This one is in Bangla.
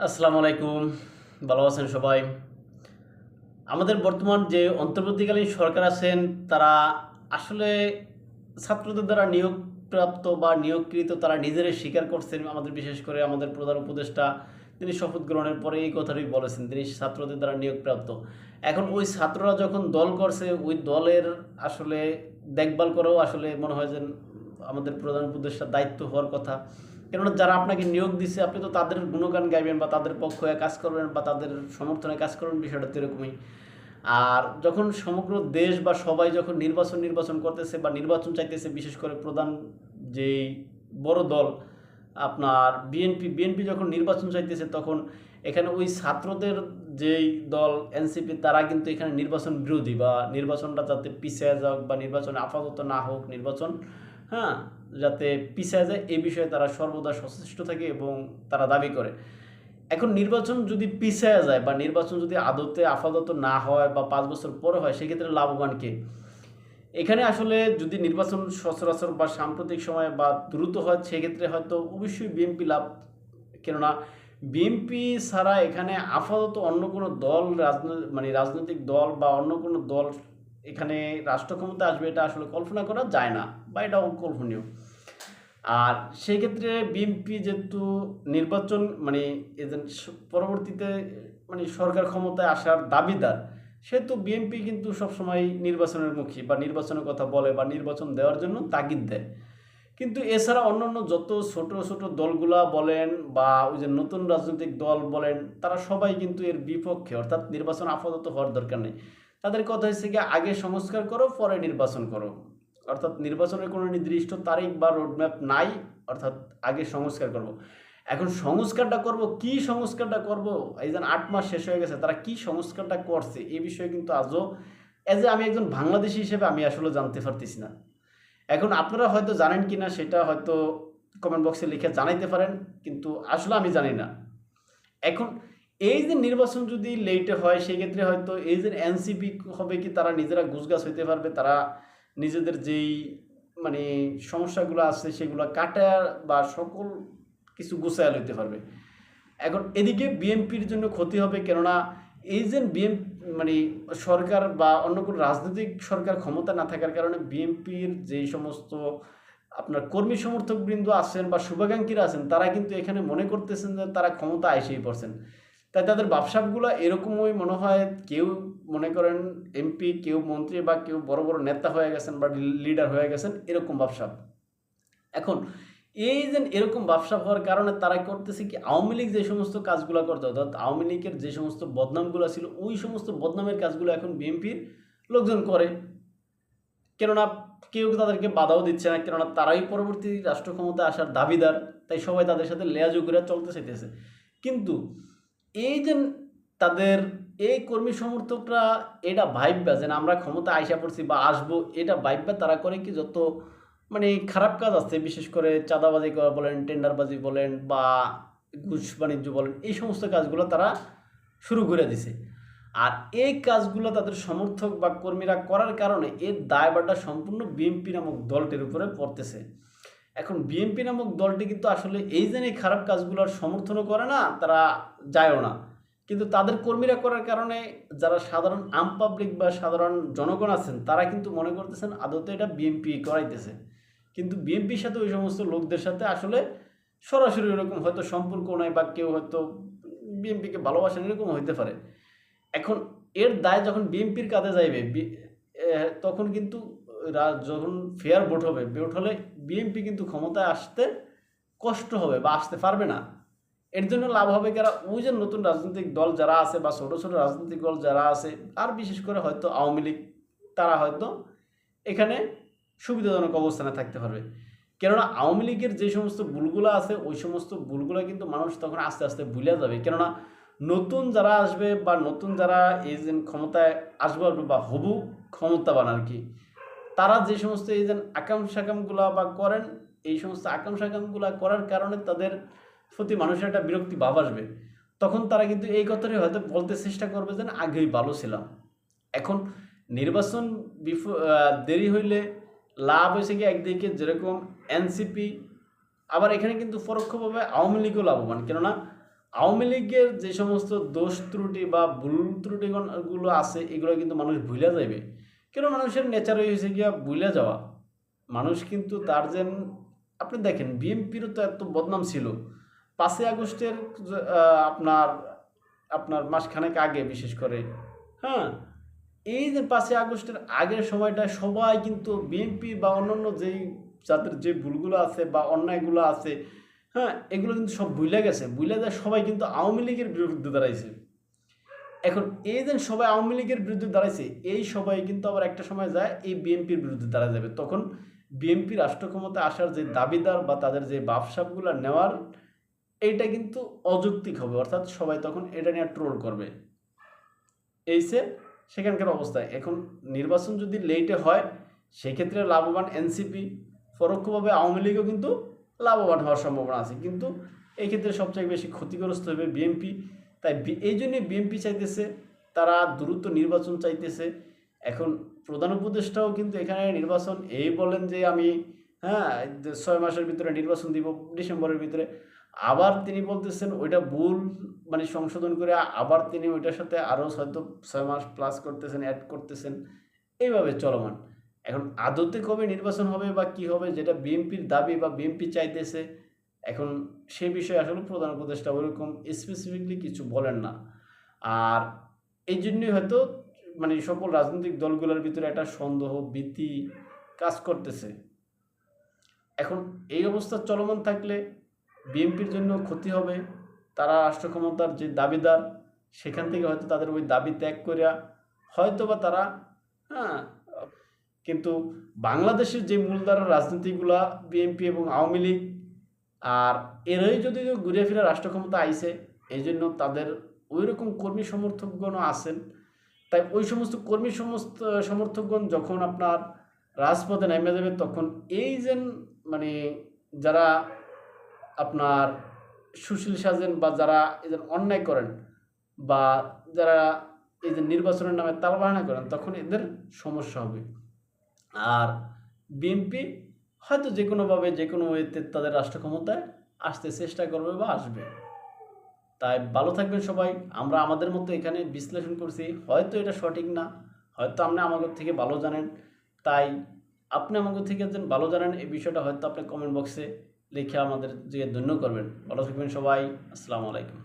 আসসালামু আলাইকুম। ভালো আছেন সবাই? আমাদের বর্তমান যে অন্তর্বর্তীকালীন সরকার আছেন, তারা আসলে ছাত্রদের দ্বারা নিয়োগপ্রাপ্ত বা নিয়োগকৃত তারা নিজেরাই স্বীকার করছেন। আমাদের বিশেষ করে আমাদের প্রধান উপদেষ্টা তিনি শপথ গ্রহণের পরে এই কথাটাই বলেছেন, তিনি ছাত্রদের দ্বারা নিয়োগপ্রাপ্ত। এখন ওই ছাত্ররা যখন দল করছে, ওই দলের আসলে দেখভাল করেও আসলে মনে হয় যেন আমাদের প্রধান উপদেষ্টার দায়িত্ব হওয়ার কথা। কেননা যারা আপনাকে নিয়োগ দিচ্ছে, আপনি তো তাদের গুণগান গাইবেন বা তাদের পক্ষে কাজ করবেন বা তাদের সমর্থনে কাজ করবেন, বিষয়টা তো এরকমই। আর যখন সমগ্র দেশ বা সবাই যখন নির্বাচন করতেছে বা নির্বাচন চাইতেছে, বিশেষ করে প্রধান যেই বড় দল আপনার বিএনপি যখন নির্বাচন চাইতেছে, তখন এখানে ওই ছাত্রদের যেই দল এনসিপি তারা কিন্তু এখানে নির্বাচন বিরোধী বা নির্বাচনটা যাতে পিছিয়ে যাক বা নির্বাচন আপাতত না হোক, নির্বাচন হ্যাঁ যাতে পিছিয়ে যায় এই বিষয়ে তারা সর্বদা সচেষ্ট থাকে এবং তারা দাবি করে। এখন নির্বাচন যদি পিছায়া যায় বা নির্বাচন যদি আদতে আপাতত না হয় বা 5 বছর পরে হয়, সেক্ষেত্রে লাভবান কে? এখানে আসলে যদি নির্বাচন সচরাচর বা সাম্প্রতিক সময়ে বা দ্রুত হয়, সেক্ষেত্রে হয়তো অবশ্যই বিএনপি লাভ। কেননা বিএনপি ছাড়া এখানে আপাতত অন্য কোনো দল মানে রাজনৈতিক দল বা অন্য কোনো দল এখানে রাষ্ট্র ক্ষমতা আসবে, এটা আসলে কল্পনা করা যায় না বা এটা অকল্পনীয়। আর সেই ক্ষেত্রে বিএনপি যেহেতু নির্বাচন মানে এদের পরবর্তীতে মানে সরকার ক্ষমতায় আসার দাবিদার, সেহেতু বিএনপি কিন্তু সবসময় নির্বাচনের মুখী বা নির্বাচনের কথা বলে বা নির্বাচন দেওয়ার জন্য তাগিদ দেয়। কিন্তু এছাড়া অন্যান্য যত ছোট ছোট দলগুলা বলেন বা ওই যে নতুন রাজনৈতিক দল বলেন, তারা সবাই কিন্তু এর বিপক্ষে, অর্থাৎ নির্বাচন আপাতত হওয়ার দরকার নেই। তাদের কথা হচ্ছে কি, আগে সংস্কার করো পরে নির্বাচন করো। অর্থাৎ নির্বাচনের কোনো নির্দিষ্ট তারিখ বা রোডম্যাপ নাই, অর্থাৎ আগে সংস্কার করব। এখন সংস্কারটা করব, কি সংস্কারটা করব, এই যে 8 মাস শেষ হয়ে গেছে, তারা কি সংস্কারটা করছে এই বিষয়ে কিন্তু আজও এজ এ আমি একজন বাংলাদেশি হিসেবে আমি আসলে জানতে পারতেছি না। এখন আপনারা হয়তো জানেন কিনা সেটা হয়তো কমেন্ট বক্সে লিখে জানাইতে পারেন, কিন্তু আসলে আমি জানি না। এখন এই যে নির্বাচন যদি লেটে হয়, সেক্ষেত্রে হয়তো এই যে এনসিপি হবে কি, তারা নিজেরা গুছগাছ হইতে পারবে, তারা নিজেদের যেই মানে সমস্যাগুলো আছে সেগুলো কাটায় বা সকল কিছু গুছায় লইতে পারবে। এখন এদিকে বিএনপির জন্য ক্ষতি হবে, কেননা এই যে মানে সরকার বা অন্য কোনো রাজনৈতিক সরকার ক্ষমতা না থাকার কারণে বিএনপির যেই সমস্ত আপনার কর্মী সমর্থক বৃন্দ আছেন বা শুভাকাঙ্ক্ষীরা আছেন, তারা কিন্তু এখানে মনে করতেছেন যে তারা ক্ষমতা এসেই পড়ছেন। তাই তাদের ভাবসাবগুলো এরকমই মনে হয়। কেউ মনে করেন এমপি, কেউ মন্ত্রী বা কেউ বড় বড় নেতা হয়ে গেছেন বা লিডার হয়ে গেছেন, এরকম ভাবসাব। এখন এই যে এরকম ব্যবসা হওয়ার কারণে তারা করতেছে কি, আওয়ামী লীগ যে সমস্ত কাজগুলো করতো, অর্থাৎ আওয়ামী লীগের যে সমস্ত বদনামগুলো ছিল, ওই সমস্ত বদনামের কাজগুলো এখন বিএনপির লোকজন করে। কেননা কেউ তাদেরকে বাধাও দিচ্ছে না, কেননা তারাই পরবর্তী রাষ্ট্র ক্ষমতায় আসার দাবিদার। তাই সবাই তাদের সাথে লেয়াজু করে চলতে চাইতেছে। কিন্তু এই যে তাদের এই কর্মী সমর্থকরা এটা ভাইবা যেন আমরা ক্ষমতা আইসা পড়ছি বা আসবো, এটা ভাইবা তারা করে কি, যত মানে খারাপ কাজ আছে, বিশেষ করে চাঁদাবাজি করা বলেন, টেন্ডারবাজি বলেন বা ঘুষ বাণিজ্য বলেন, এই সমস্ত কাজগুলো তারা শুরু করে দিছে। আর এই কাজগুলো তাদের সমর্থক বা কর্মীরা করার কারণে এর দায়ভারটা সম্পূর্ণ বিএনপি নামক দলটির উপরে পড়তেছে। এখন বিএনপি নামক দলটি কিন্তু আসলে এই যে এই খারাপ কাজগুলোর সমর্থনও করে না, তারা যায়ও না। কিন্তু তাদের কর্মীরা করার কারণে যারা সাধারণ আম পাবলিক বা সাধারণ জনগণ আছেন, তারা কিন্তু মনে করতেছেন আদতে এটা বিএনপি করাইতেছে। কিন্তু বিএনপির সাথে ওই সমস্ত লোকদের সাথে আসলে সরাসরি ওরকম হয়তো সম্পর্ক নাই বা কেউ হয়তো বিএনপিকে ভালোবাসেন, এরকম হইতে পারে। এখন এর দায় যখন বিএনপির কাঁধে যাইবে, তখন কিন্তু যখন ফেয়ার ভোট হবে, ভোট হলে বিএনপি কিন্তু ক্ষমতায় আসতে কষ্ট হবে বা আসতে পারবে না। এর জন্য লাভ হবে কারা, ওই যে নতুন রাজনৈতিক দল যারা আছে বা ছোট ছোট রাজনৈতিক দল যারা আছে, আর বিশেষ করে হয়তো আওয়ামী লীগ, তারা হয়তো এখানে সুবিধাজনক অবস্থানে থাকতে পারবে। কেননা আওয়ামী লীগের যে সমস্ত ভুলগুলো আছে, ওই সমস্ত ভুলগুলো কিন্তু মানুষ তখন আস্তে আস্তে ভুলে যাবে। কেননা নতুন যারা আসবে বা নতুন যারা এই যে ক্ষমতায় আসবে বা হবু ক্ষমতাবান আর কি, তারা যে সমস্ত এই যে আকাম সাকামগুলা বা করেন, এই সমস্ত আকাম সাকামগুলা করার কারণে তাদের প্রতি মানুষের একটা বিরক্তি ভাব আসবে। তখন তারা কিন্তু এই কথাটাই হয়তো বলতে চেষ্টা করবে যে আগেই ভালো ছিলাম। এখন নির্বাচন দেরি হইলে লাভ হয়েছে কি, একদিকে যেরকম এনসিপি, আবার এখানে কিন্তু পরোক্ষভাবে আওয়ামী লীগও লাভবান। কেননা আওয়ামী লীগের যে সমস্ত দোষ ত্রুটি বা ভুল ত্রুটিগুলো আছে এগুলো কিন্তু মানুষ ভুলে যাবে। কেন মানুষের নেচার হয়েছে গিয়া ভুলে যাওয়া। মানুষ কিন্তু তার যেন আপনি দেখেন বিএনপিরও তো এত বদনাম ছিল 5ই আগস্টের আপনার আপনার মাসখানেক আগে বিশেষ করে, হ্যাঁ, এই যে 5ই আগস্টের আগের সময়টা সবাই কিন্তু বিএনপি বা অন্যান্য যেই যাদের যে ভুলগুলো আছে বা অন্যায়গুলো আছে, হ্যাঁ, এগুলো কিন্তু সব ভুলে গেছে। ভুলে যায় সবাই কিন্তু আওয়ামী লীগের বিরুদ্ধে দাঁড়াইছে। এখন এই যে সবাই আওয়ামী লীগের বিরুদ্ধে দাঁড়াইছে, এই সবাই কিন্তু আবার একটা সময় যায় এই বিএনপির বিরুদ্ধে দাঁড়া যাবে। তখন বিএনপি রাষ্ট্র ক্ষমতায় আসার যে দাবিদার বা তাদের যে ভাবসাবগুলো নেওয়ার, এইটা কিন্তু অযৌক্তিক হবে। অর্থাৎ সবাই তখন এটা নিয়ে ট্রোল করবে। এইসে সেখানকার অবস্থা। এখন নির্বাচন যদি লেটে হয় সেক্ষেত্রে লাভবান এনসিপি, পরোক্ষভাবে আওয়ামী লীগও কিন্তু লাভবান হওয়ার সম্ভাবনা আছে। কিন্তু এই ক্ষেত্রে সবচেয়ে বেশি ক্ষতিগ্রস্ত হবে বিএনপি। তাই এই জন্যই বিএনপি চাইতেছে, তারা দ্রুত নির্বাচন চাইতেছে। এখন প্রধান উপদেষ্টাও কিন্তু এখানে নির্বাচন এই বলেন যে আমি, হ্যাঁ, 6 মাসের ভিতরে নির্বাচন দিব, ডিসেম্বরের ভিতরে। আবার তিনি বলতেছেন ওইটা ভুল, মানে সংশোধন করে আবার তিনি ওইটার সাথে আরও হয়তো 6 মাস প্লাস করতেছেন, অ্যাড করতেছেন, এইভাবে চলমান। এখন আদতে কবে নির্বাচন হবে বা কি হবে যেটা বিএনপির দাবি বা বিএনপি চাইতেছে, এখন সে বিষয়ে আসলে প্রধান উপদেষ্টা ওইরকম স্পেসিফিকলি কিছু বলেন না। আর এই জন্যই হয়তো মানে সকল রাজনৈতিক দলগুলোর ভিতরে একটা সন্দেহ ভীতি কাজ করতেছে। এখন এই অবস্থা চলমান থাকলে বিএনপির জন্য ক্ষতি হবে। তারা রাষ্ট্র ক্ষমতার যে দাবিদার সেখান থেকে হয়তো তাদের ওই দাবি ত্যাগ করিয়া হয়তো বা তারা, হ্যাঁ, কিন্তু বাংলাদেশের যে মূলধারার রাজনীতিগুলা বিএনপি এবং আওয়ামী লীগ, আর এরাই যদি ঘুরে ফিরে রাষ্ট্র ক্ষমতা আইছে, এই জন্য তাদের ওই রকম কর্মী সমর্থকগণও আছেন। তাই ওই সমস্ত কর্মী সমর্থকগণ যখন আপনার রাজপথে নেমে যাবে তখন এই যে মানে যারা আপনার সুশীল সাজেন বা যারা এই যে অন্যায় করেন বা যারা এই যে নির্বাচনের নামে তালবাহানা করেন তখন এদের সমস্যা হবে। আর বিএনপি হয়তো যে কোনোভাবে যে কোনো ওয়েতে তাদের রাষ্ট্র ক্ষমতায় আসতে চেষ্টা করবে বা আসবে। তাই ভালো থাকবেন সবাই। আমরা আমাদের মতো এখানে বিশ্লেষণ করছি, হয়তো এটা সঠিক না, হয়তো আপনি আমাদের থেকে ভালো জানেন। তাই আপনি আমাদের থেকে যেন ভালো জানেন এই বিষয়টা হয়তো আপনি কমেন্ট বক্সে লিখে আমাদের যে ধন্য করবেন। ভালো থাকবেন সবাই। আসসালামু আলাইকুম।